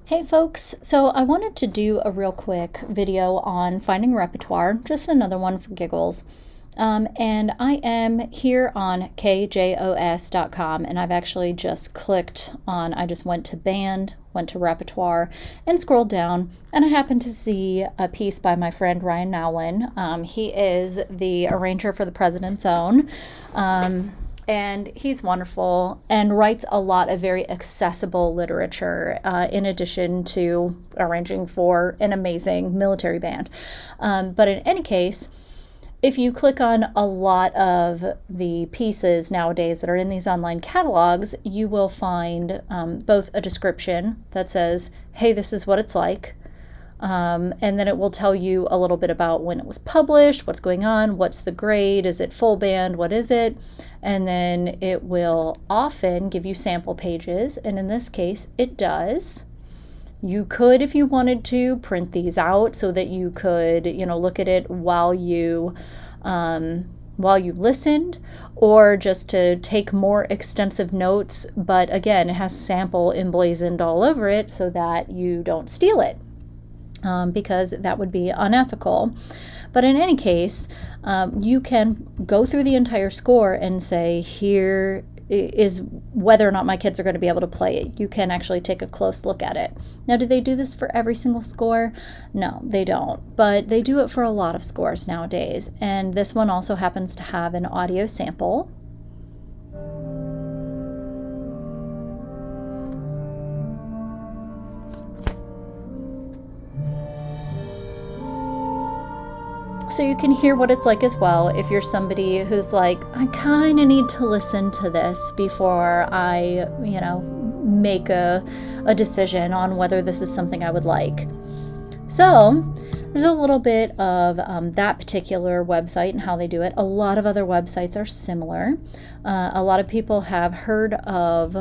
Hey folks, so I wanted to do a real quick video on finding repertoire, just another one for giggles. And I am here on kjos.com, and I've actually just clicked on, I just went to band, went to repertoire, and scrolled down, and I happened to see a piece by my friend Ryan Nowlin. He is the arranger for the President's Own. And he's wonderful and writes a lot of very accessible literature in addition to arranging for an amazing military band. But in any case, if you click on a lot of the pieces nowadays that are in these online catalogs, you will find both a description that says, hey, this is what it's like. And then it will tell you a little bit about when it was published, what's going on, what's the grade, is it full band, what is it? And then it will often give you sample pages, and in this case, it does. You could, if you wanted to, print these out so that you could, look at it while you listened, or just to take more extensive notes. But again, it has sample emblazoned all over it so that you don't steal it. Because that would be unethical. But in any case, you can go through the entire score and say, here is whether or not my kids are going to be able to play it. You can actually take a close look at it. Now, do they do this for every single score? No, they don't. But they do it for a lot of scores nowadays. And this one also happens to have an audio sample. So you can hear what it's like as well if you're somebody who's like, I kind of need to listen to this before I, make a decision on whether this is something I would like. So there's a little bit of that particular website and how they do it. A lot of other websites are similar. A lot of people have heard of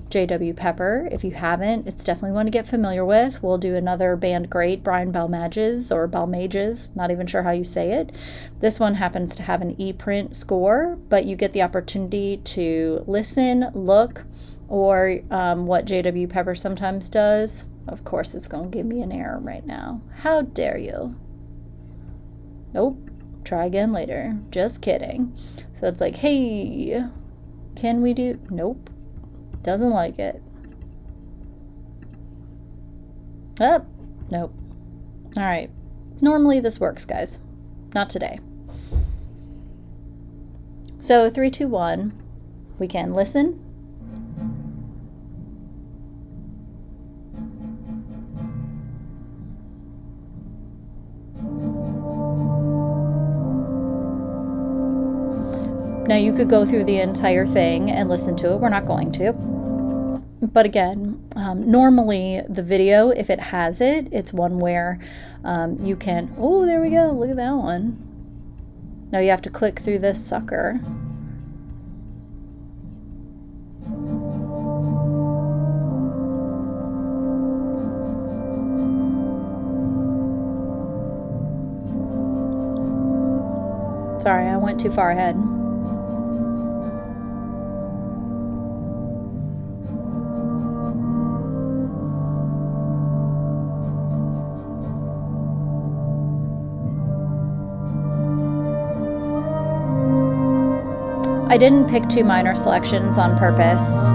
J.W. Pepper. If you haven't, it's definitely one to get familiar with. We'll do another band great, Brian Balmages or Balmages, not even sure how you say it. This one happens to have an e-print score, but you get the opportunity to listen, look, or what J.W. Pepper sometimes does. Of course, it's going to give me an error right now. How dare you? Nope. Try again later. Just kidding. So it's like, hey, can we do? Nope. Doesn't like it. Oh, nope. All right. Normally this works, guys. Not today. So 3, 2, 1. We can listen. Now you could go through the entire thing and listen to it. We're not going to. But again, normally the video, if it has it, it's one where you can, oh, there we go. Look at that one. Now you have to click through this sucker. Sorry, I went too far ahead. I didn't pick 2 minor selections on purpose.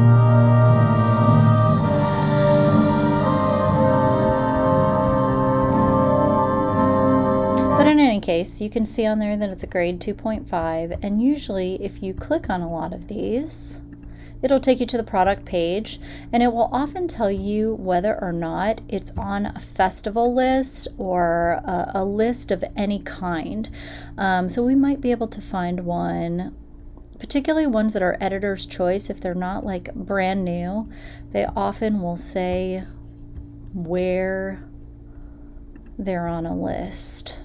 But in any case, you can see on there that it's a grade 2.5, and usually if you click on a lot of these, it'll take you to the product page, and it will often tell you whether or not it's on a festival list or a list of any kind. So we might be able to find one, particularly ones that are editor's choice. If they're not like brand new, they often will say where they're on a list.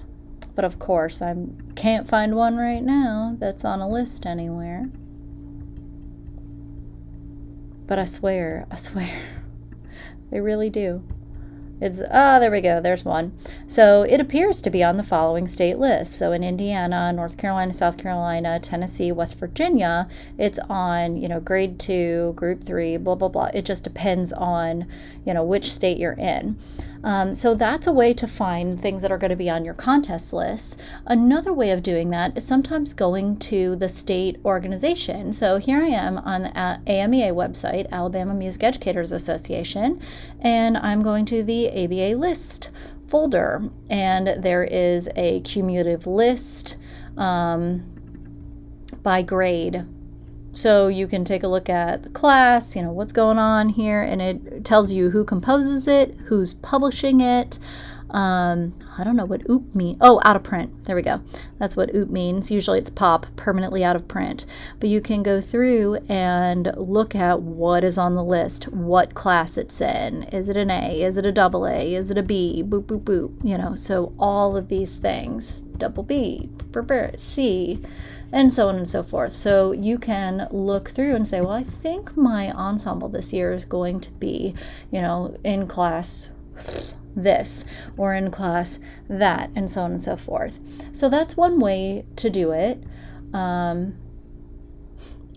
But of course, I can't find one right now that's on a list anywhere. But I swear, they really do. There we go. There's one. So it appears to be on the following state lists. So in Indiana, North Carolina, South Carolina, Tennessee, West Virginia, it's on, grade 2, group 3, blah, blah, blah. It just depends on, which state you're in. So that's a way to find things that are going to be on your contest list. Another way of doing that is sometimes going to the state organization. So here I am on the AMEA website, Alabama Music Educators Association, and I'm going to the ABA list folder, and there is a cumulative list by grade. So you can take a look at the class, what's going on here, and it tells you who composes it, who's publishing it. I don't know what OOP means. Oh, out of print. There we go. That's what OOP means. Usually it's POP, permanently out of print. But you can go through and look at what is on the list, what class it's in. Is it an A? Is it a double A? Is it a B? Boop, boop, boop. So all of these things, double B, C, and so on and so forth. So you can look through and say, well, I think my ensemble this year is going to be, in class this, or in class that, and so on and so forth. So that's one way to do it.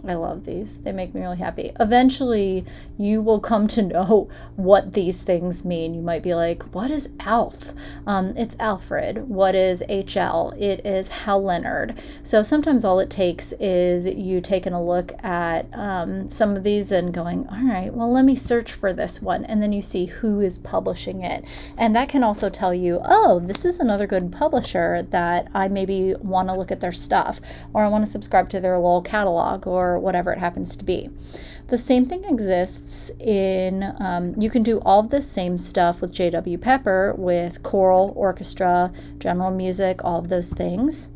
I love these. They make me really happy. Eventually, you will come to know what these things mean. You might be like, what is ALF? It's Alfred. What is HL? It is Hal Leonard. So sometimes all it takes is you taking a look at some of these and going, all right, well, let me search for this one. And then you see who is publishing it. And that can also tell you, oh, this is another good publisher that I maybe want to look at their stuff, or I want to subscribe to their little catalog, or whatever it happens to be. The same thing exists in, you can do all of the same stuff with J.W. Pepper, with choral, orchestra, general music, all of those things.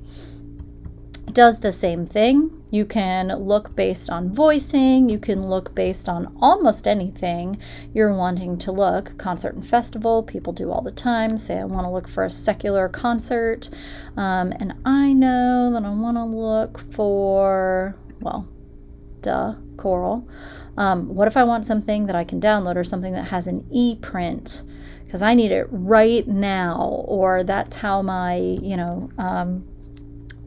It does the same thing. You can look based on voicing. You can look based on almost anything you're wanting to look. Concert and festival, people do all the time. Say I want to look for a secular concert, and I know that I want to look for, choral. What if I want something that I can download, or something that has an e-print because I need it right now, or that's how my,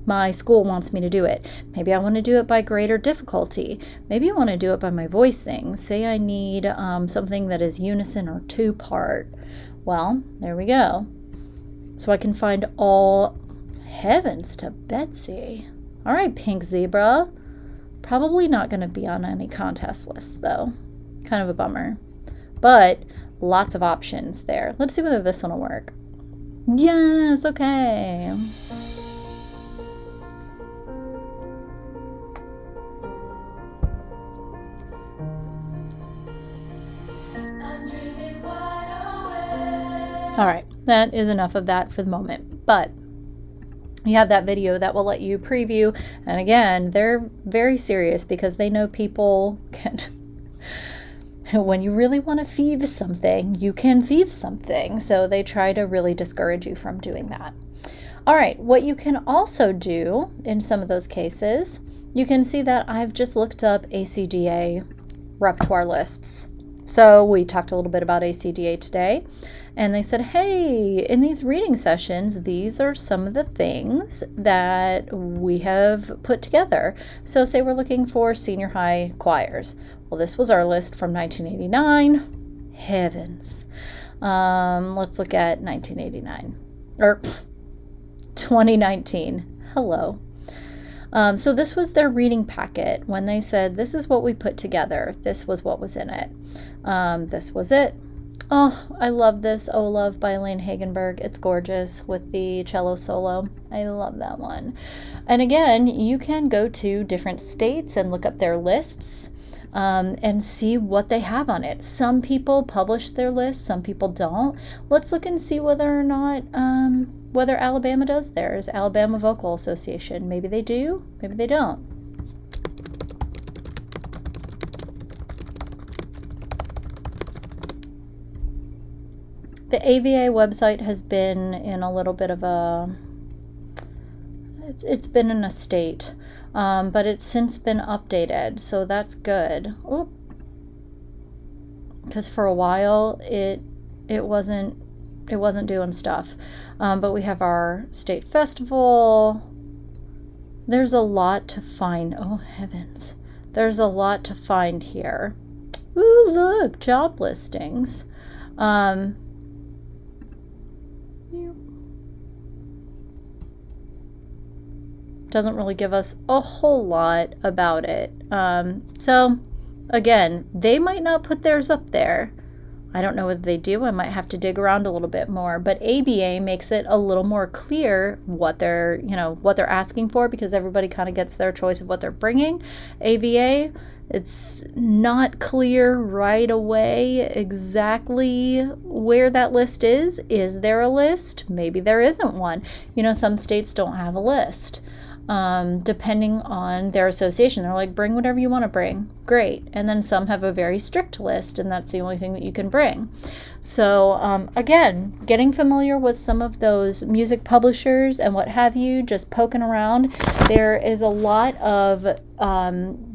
my school wants me to do it. Maybe I want to do it by grade or difficulty. Maybe I want to do it by my voicing. Say I need something that is unison or 2-part. Well, there we go. So I can find all, heavens to Betsy. All right, Pink Zebra. Probably not going to be on any contest list, though. Kind of a bummer. But lots of options there. Let's see whether this one will work. Yes, okay. All right, that is enough of that for the moment. But you have that video that will let you preview. And again, they're very serious because they know people can, when you really want to thieve something, you can thieve something. So they try to really discourage you from doing that. All right, what you can also do in some of those cases, you can see that I've just looked up ACDA repertoire lists. So we talked a little bit about ACDA today. And they said, hey, in these reading sessions, these are some of the things that we have put together. So say we're looking for senior high choirs. Well, this was our list from 1989. Heavens. Let's look at 1989. Or 2019. Hello. So this was their reading packet. When they said, this is what we put together, this was what was in it. This was it. Oh, I love this Oh Love by Elaine Hagenberg. It's gorgeous with the cello solo. I love that one. And again, you can go to different states and look up their lists and see what they have on it. Some people publish their lists, some people don't. Let's look and see whether or not, whether Alabama does theirs. Alabama Vocal Association. Maybe they do, maybe they don't. The AVA website has been in a little bit of a, it's been in a state, but it's since been updated, so that's good. Because for a while it it wasn't doing stuff. But we have our state festival. There's a lot to find. Oh heavens, there's a lot to find here. Ooh, look, job listings. Doesn't really give us a whole lot about it. So again, they might not put theirs up there. I don't know whether they do. I might have to dig around a little bit more, but ABA makes it a little more clear what they're asking for, because everybody kind of gets their choice of what they're bringing. ABA, it's not clear right away exactly where that list is. Is there a list? Maybe there isn't one. Some states don't have a list. Depending on their association. They're like, bring whatever you want to bring. Great. And then some have a very strict list, and that's the only thing that you can bring. So again, getting familiar with some of those music publishers and what have you, just poking around. There is a lot of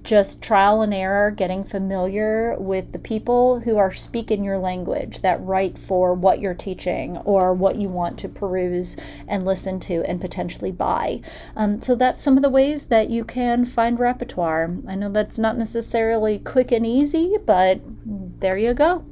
just trial and error, getting familiar with the people who are speaking your language, that write for what you're teaching or what you want to peruse and listen to and potentially buy. So that's some of the ways that you can find repertoire. I know that's not necessarily quick and easy, but there you go.